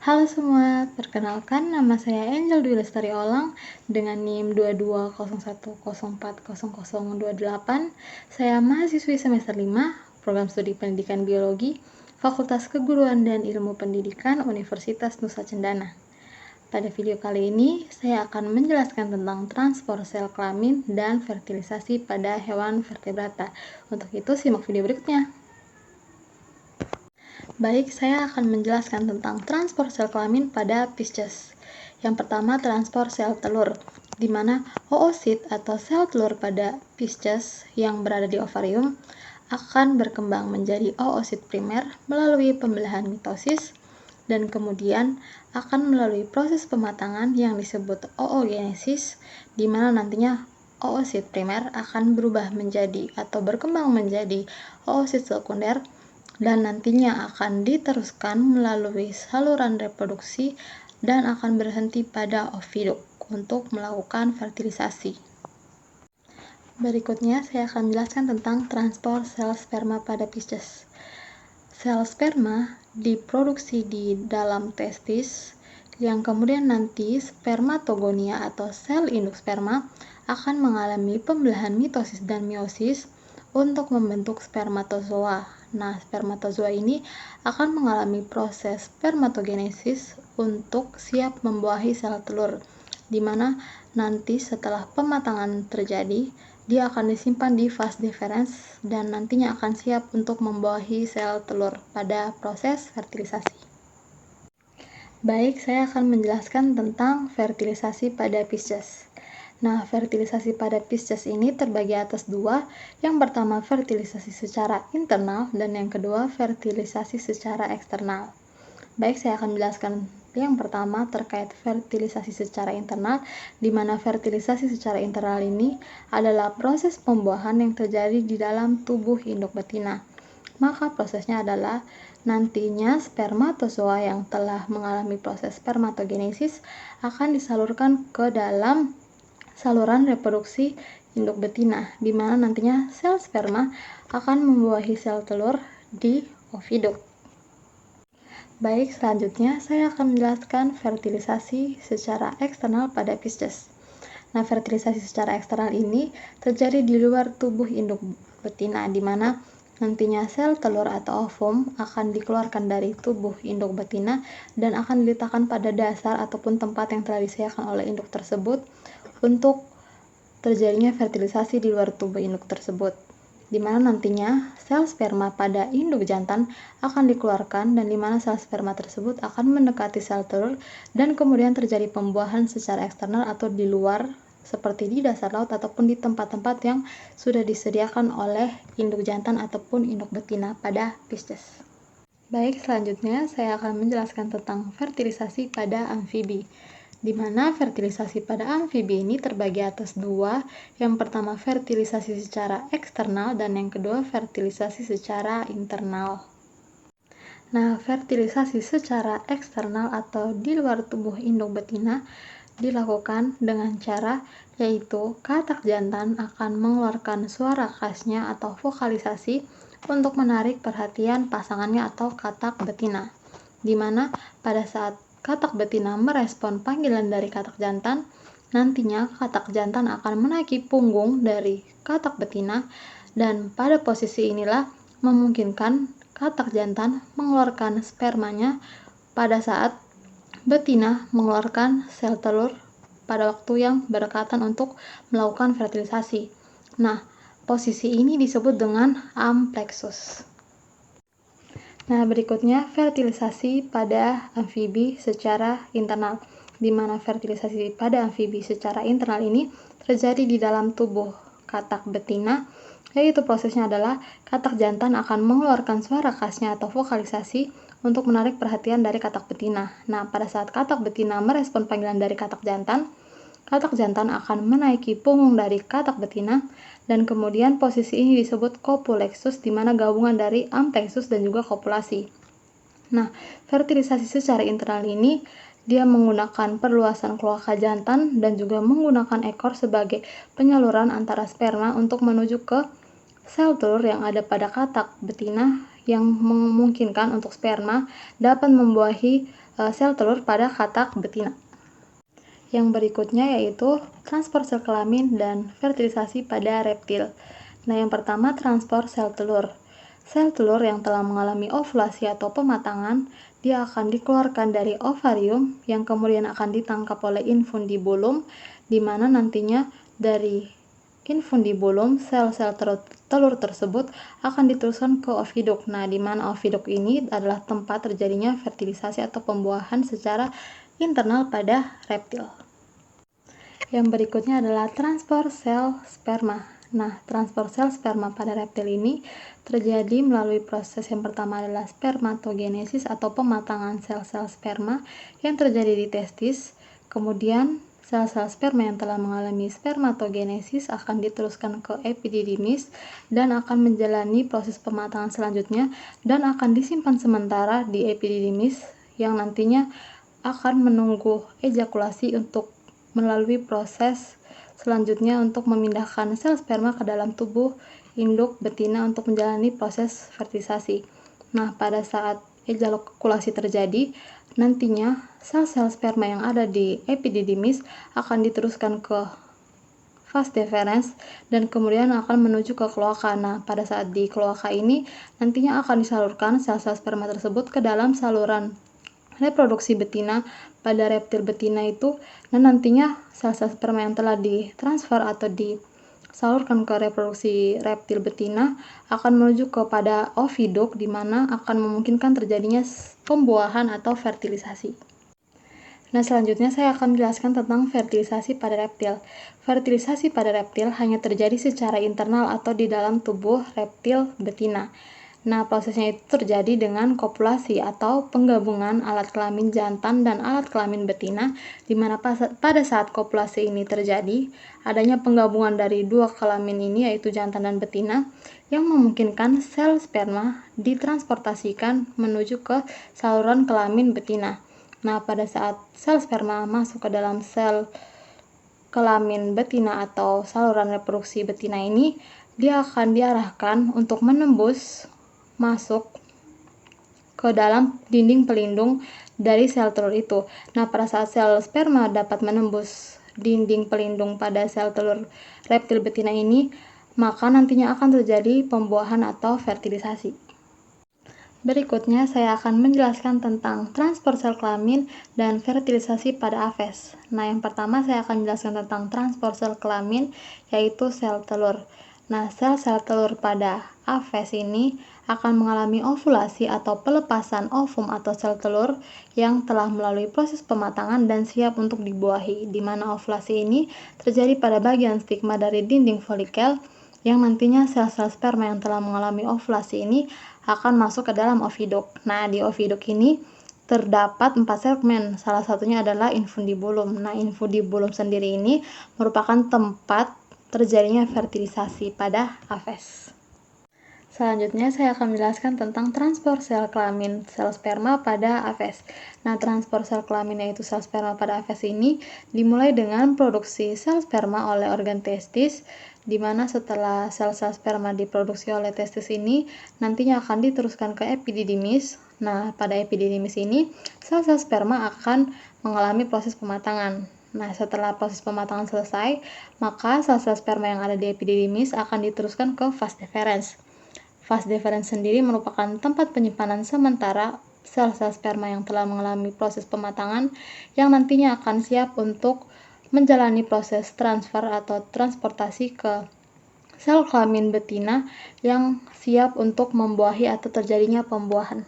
Halo semua, perkenalkan nama saya Angel Dwi Lestari Olang dengan NIM 2201040028. Saya mahasiswi semester 5, program studi pendidikan biologi, Fakultas Keguruan dan Ilmu Pendidikan Universitas Nusa Cendana. Pada video kali ini, saya akan menjelaskan tentang transport sel kelamin dan fertilisasi pada hewan vertebrata. Untuk itu, simak video berikutnya. Baik, saya akan menjelaskan tentang transport sel kelamin pada Pisces. Yang pertama, transport sel telur, di mana oosit atau sel telur pada Pisces yang berada di ovarium akan berkembang menjadi oosit primer melalui pembelahan mitosis dan kemudian akan melalui proses pematangan yang disebut oogenesis, di mana nantinya oosit primer akan berubah menjadi atau berkembang menjadi oosit sekunder dan nantinya akan diteruskan melalui saluran reproduksi dan akan berhenti pada oviduk untuk melakukan fertilisasi. Berikutnya saya akan menjelaskan tentang transport sel sperma pada Pisces. Sel sperma diproduksi di dalam testis yang kemudian nanti spermatogonia atau sel induk sperma akan mengalami pembelahan mitosis dan meiosis untuk membentuk spermatozoa. Nah, spermatozoa ini akan mengalami proses spermatogenesis untuk siap membuahi sel telur, di mana nanti setelah pematangan terjadi, dia akan disimpan di vas deferens dan nantinya akan siap untuk membuahi sel telur pada proses fertilisasi. Baik, saya akan menjelaskan tentang fertilisasi pada Pisces. Nah, fertilisasi pada Pisces ini terbagi atas dua. Yang pertama, fertilisasi secara internal, dan yang kedua, fertilisasi secara eksternal. Baik, saya akan menjelaskan yang pertama terkait fertilisasi secara internal, di mana fertilisasi secara internal ini adalah proses pembuahan yang terjadi di dalam tubuh induk betina. Maka prosesnya adalah nantinya spermatozoa yang telah mengalami proses spermatogenesis akan disalurkan ke dalam saluran reproduksi induk betina, di mana nantinya sel sperma akan membuahi sel telur di oviduk. Baik, selanjutnya saya akan menjelaskan fertilisasi secara eksternal pada Pisces. Nah, fertilisasi secara eksternal ini terjadi di luar tubuh induk betina, di mana nantinya sel telur atau ovum akan dikeluarkan dari tubuh induk betina dan akan diletakkan pada dasar ataupun tempat yang telah disediakan oleh induk tersebut untuk terjadinya fertilisasi di luar tubuh induk tersebut, di mana nantinya sel sperma pada induk jantan akan dikeluarkan dan di mana sel sperma tersebut akan mendekati sel telur dan kemudian terjadi pembuahan secara eksternal atau di luar seperti di dasar laut ataupun di tempat-tempat yang sudah disediakan oleh induk jantan ataupun induk betina pada Pisces. Baik, selanjutnya saya akan menjelaskan tentang fertilisasi pada amfibi, di mana fertilisasi pada amfibi ini terbagi atas dua. Yang pertama, fertilisasi secara eksternal dan yang kedua, fertilisasi secara internal. Nah, fertilisasi secara eksternal atau di luar tubuh induk betina dilakukan dengan cara yaitu katak jantan akan mengeluarkan suara khasnya atau vokalisasi untuk menarik perhatian pasangannya atau katak betina, di mana pada saat katak betina merespon panggilan dari katak jantan, nantinya katak jantan akan menaiki punggung dari katak betina dan pada posisi inilah memungkinkan katak jantan mengeluarkan spermanya pada saat betina mengeluarkan sel telur pada waktu yang berdekatan untuk melakukan fertilisasi. Nah, posisi ini disebut dengan amplexus. Nah, berikutnya fertilisasi pada amfibi secara internal, di mana fertilisasi pada amfibi secara internal ini terjadi di dalam tubuh katak betina, yaitu prosesnya adalah katak jantan akan mengeluarkan suara khasnya atau vokalisasi untuk menarik perhatian dari katak betina. Nah, pada saat katak betina merespon panggilan dari katak jantan akan menaiki punggung dari katak betina dan kemudian posisi ini disebut copulexus, di mana gabungan dari amplexus dan juga kopulasi. Nah, fertilisasi secara internal ini dia menggunakan perluasan kloaka jantan dan juga menggunakan ekor sebagai penyaluran antara sperma untuk menuju ke sel telur yang ada pada katak betina yang memungkinkan untuk sperma dapat membuahi sel telur pada katak betina. Yang berikutnya yaitu transport sel kelamin dan fertilisasi pada reptil. Nah, yang pertama transport sel telur. Sel telur yang telah mengalami ovulasi atau pematangan, dia akan dikeluarkan dari ovarium yang kemudian akan ditangkap oleh infundibulum, di mana nantinya dari infundibulum sel-sel telur tersebut akan diteruskan ke oviduk. Nah, di mana oviduk ini adalah tempat terjadinya fertilisasi atau pembuahan secara internal pada reptil. Yang berikutnya adalah transport sel sperma. Nah, transport sel sperma pada reptil ini terjadi melalui proses yang pertama adalah spermatogenesis atau pematangan sel-sel sperma yang terjadi di testis. Kemudian, sel-sel sperma yang telah mengalami spermatogenesis akan diteruskan ke epididymis dan akan menjalani proses pematangan selanjutnya dan akan disimpan sementara di epididymis yang nantinya akan menunggu ejakulasi untuk melalui proses selanjutnya untuk memindahkan sel sperma ke dalam tubuh induk betina untuk menjalani proses fertilisasi. Nah, pada saat ejakulasi terjadi, nantinya sel-sel sperma yang ada di epididymis akan diteruskan ke vas deferens dan kemudian akan menuju ke kloaka. Nah, pada saat di kloaka ini nantinya akan disalurkan sel-sel sperma tersebut ke dalam saluran reproduksi betina pada reptil betina itu, dan nantinya sel-sel sperma yang telah ditransfer atau disalurkan ke reproduksi reptil betina akan menuju kepada oviduk, di mana akan memungkinkan terjadinya pembuahan atau fertilisasi. Nah, selanjutnya saya akan menjelaskan tentang fertilisasi pada reptil. Fertilisasi pada reptil hanya terjadi secara internal atau di dalam tubuh reptil betina. Nah, prosesnya itu terjadi dengan kopulasi atau penggabungan alat kelamin jantan dan alat kelamin betina, di mana pada saat kopulasi ini terjadi, adanya penggabungan dari dua kelamin ini yaitu jantan dan betina, yang memungkinkan sel sperma ditransportasikan menuju ke saluran kelamin betina. Nah, pada saat sel sperma masuk ke dalam sel kelamin betina atau saluran reproduksi betina ini, dia akan diarahkan untuk menembus masuk ke dalam dinding pelindung dari sel telur itu. Nah, pada saat sel sperma dapat menembus dinding pelindung pada sel telur reptil betina ini, maka nantinya akan terjadi pembuahan atau fertilisasi. Berikutnya saya akan menjelaskan tentang transport sel kelamin dan fertilisasi pada Aves. Nah, yang pertama saya akan menjelaskan tentang transport sel kelamin, yaitu sel telur. Nah, sel-sel telur pada Aves ini akan mengalami ovulasi atau pelepasan ovum atau sel telur yang telah melalui proses pematangan dan siap untuk dibuahi, di mana ovulasi ini terjadi pada bagian stigma dari dinding folikel, yang nantinya sel-sel sperma yang telah mengalami ovulasi ini akan masuk ke dalam oviduk. Nah, di oviduk ini terdapat 4 segmen, salah satunya adalah infundibulum. Nah, infundibulum sendiri ini merupakan tempat terjadinya fertilisasi pada Aves. Selanjutnya saya akan menjelaskan tentang transport sel kelamin sel sperma pada Aves. Nah, transport sel kelamin yaitu sel sperma pada Aves ini dimulai dengan produksi sel sperma oleh organ testis, di mana setelah sel-sel sperma diproduksi oleh testis ini nantinya akan diteruskan ke epididymis. Nah, pada epididymis ini sel-sel sperma akan mengalami proses pematangan. Nah, setelah proses pematangan selesai, maka sel-sel sperma yang ada di epididymis akan diteruskan ke vas deferens. Vas deferens sendiri merupakan tempat penyimpanan sementara sel-sel sperma yang telah mengalami proses pematangan yang nantinya akan siap untuk menjalani proses transfer atau transportasi ke sel kelamin betina yang siap untuk membuahi atau terjadinya pembuahan.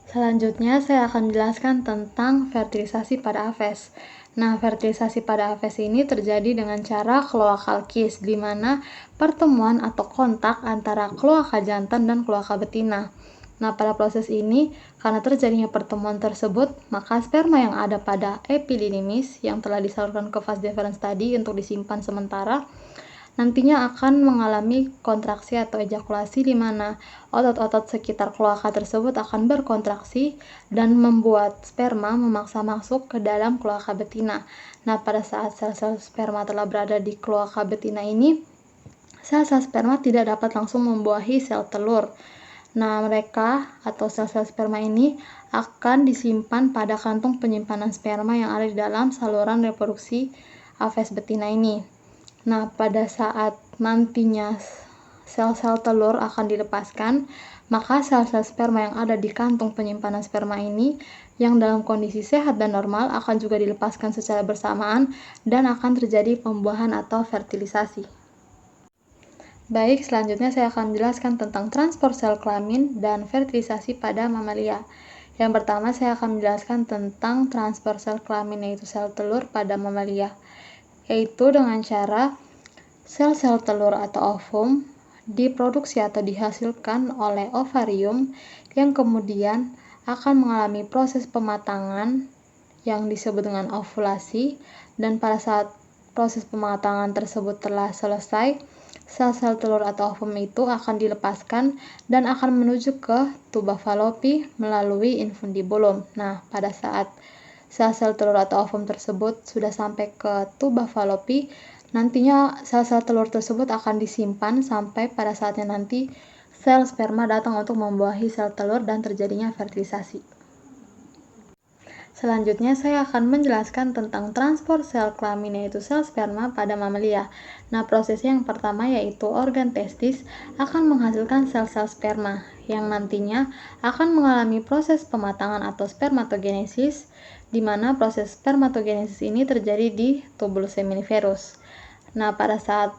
Selanjutnya saya akan menjelaskan tentang fertilisasi pada Aves. Nah, fertilisasi pada Aves ini terjadi dengan cara cloacal kiss, di mana pertemuan atau kontak antara kloaka jantan dan kloaka betina. Nah, pada proses ini, karena terjadinya pertemuan tersebut, maka sperma yang ada pada epididymis yang telah disalurkan ke vas deferens tadi untuk disimpan sementara, nantinya akan mengalami kontraksi atau ejakulasi, di mana otot-otot sekitar kloaka tersebut akan berkontraksi dan membuat sperma memaksa masuk ke dalam kloaka betina. Nah, pada saat sel-sel sperma telah berada di kloaka betina ini, sel-sel sperma tidak dapat langsung membuahi sel telur. Nah, mereka atau sel-sel sperma ini akan disimpan pada kantung penyimpanan sperma yang ada di dalam saluran reproduksi Aves betina ini. Nah, pada saat nantinya sel-sel telur akan dilepaskan, maka sel-sel sperma yang ada di kantung penyimpanan sperma ini yang dalam kondisi sehat dan normal akan juga dilepaskan secara bersamaan dan akan terjadi pembuahan atau fertilisasi. Baik, selanjutnya saya akan menjelaskan tentang transport sel kelamin dan fertilisasi pada mamalia. Yang pertama, saya akan menjelaskan tentang transport sel kelamin, yaitu sel telur pada mamalia, yaitu dengan cara sel-sel telur atau ovum diproduksi atau dihasilkan oleh ovarium yang kemudian akan mengalami proses pematangan yang disebut dengan ovulasi, dan pada saat proses pematangan tersebut telah selesai, sel-sel telur atau ovum itu akan dilepaskan dan akan menuju ke tuba Fallopi melalui infundibulum. Nah, pada saat sel-sel telur atau ovum tersebut sudah sampai ke tuba Fallopi, nantinya sel-sel telur tersebut akan disimpan sampai pada saatnya nanti sel sperma datang untuk membuahi sel telur dan terjadinya fertilisasi. Selanjutnya saya akan menjelaskan tentang transport sel kelamin, yaitu sel sperma pada mamalia. Nah, prosesnya yang pertama yaitu organ testis akan menghasilkan sel-sel sperma yang nantinya akan mengalami proses pematangan atau spermatogenesis, di mana proses spermatogenesis ini terjadi di tubulus seminiferus. Nah, pada saat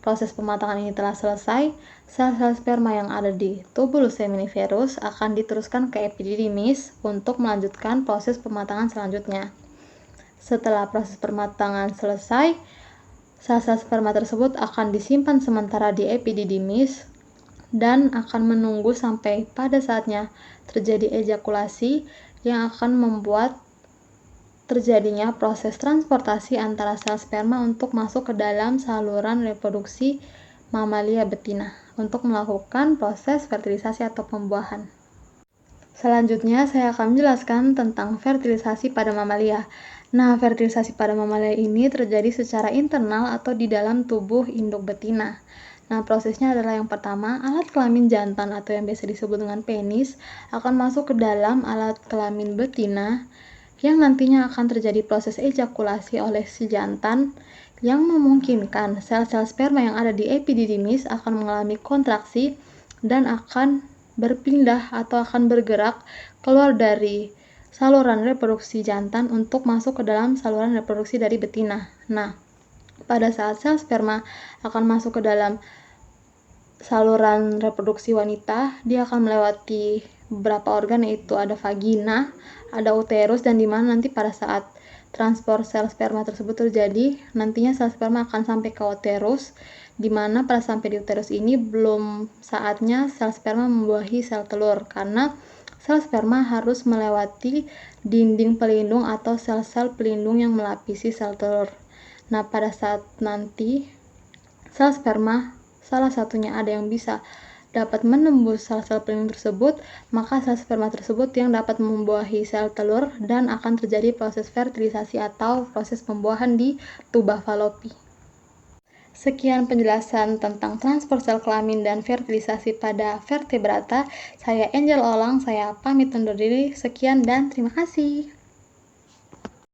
proses pematangan ini telah selesai, sel-sel sperma yang ada di tubulus seminiferus akan diteruskan ke epididymis untuk melanjutkan proses pematangan selanjutnya. Setelah proses pematangan selesai, sel-sel sperma tersebut akan disimpan sementara di epididymis dan akan menunggu sampai pada saatnya terjadi ejakulasi yang akan membuat terjadinya proses transportasi antara sel sperma untuk masuk ke dalam saluran reproduksi mamalia betina untuk melakukan proses fertilisasi atau pembuahan. Selanjutnya saya akan menjelaskan tentang fertilisasi pada mamalia. Nah, fertilisasi pada mamalia ini terjadi secara internal atau di dalam tubuh induk betina. Nah, prosesnya adalah yang pertama, alat kelamin jantan atau yang biasa disebut dengan penis akan masuk ke dalam alat kelamin betina yang nantinya akan terjadi proses ejakulasi oleh si jantan yang memungkinkan sel-sel sperma yang ada di epididymis akan mengalami kontraksi dan akan berpindah atau akan bergerak keluar dari saluran reproduksi jantan untuk masuk ke dalam saluran reproduksi dari betina. Nah, pada saat sel sperma akan masuk ke dalam saluran reproduksi wanita, dia akan melewati beberapa organ, yaitu ada vagina, ada uterus, dan dimana nanti pada saat transport sel sperma tersebut terjadi, nantinya sel sperma akan sampai ke uterus, dimana pada sampai di uterus ini belum saatnya sel sperma membuahi sel telur, karena sel sperma harus melewati dinding pelindung atau sel-sel pelindung yang melapisi sel telur. Nah, pada saat nanti sel sperma salah satunya ada yang bisa dapat menembus sel-sel pelindung tersebut, maka sel sperma tersebut yang dapat membuahi sel telur dan akan terjadi proses fertilisasi atau proses pembuahan di tuba Fallopi. Sekian penjelasan tentang transport sel kelamin dan fertilisasi pada vertebrata. Saya Angel Olang, saya pamit undur diri. Sekian dan terima kasih.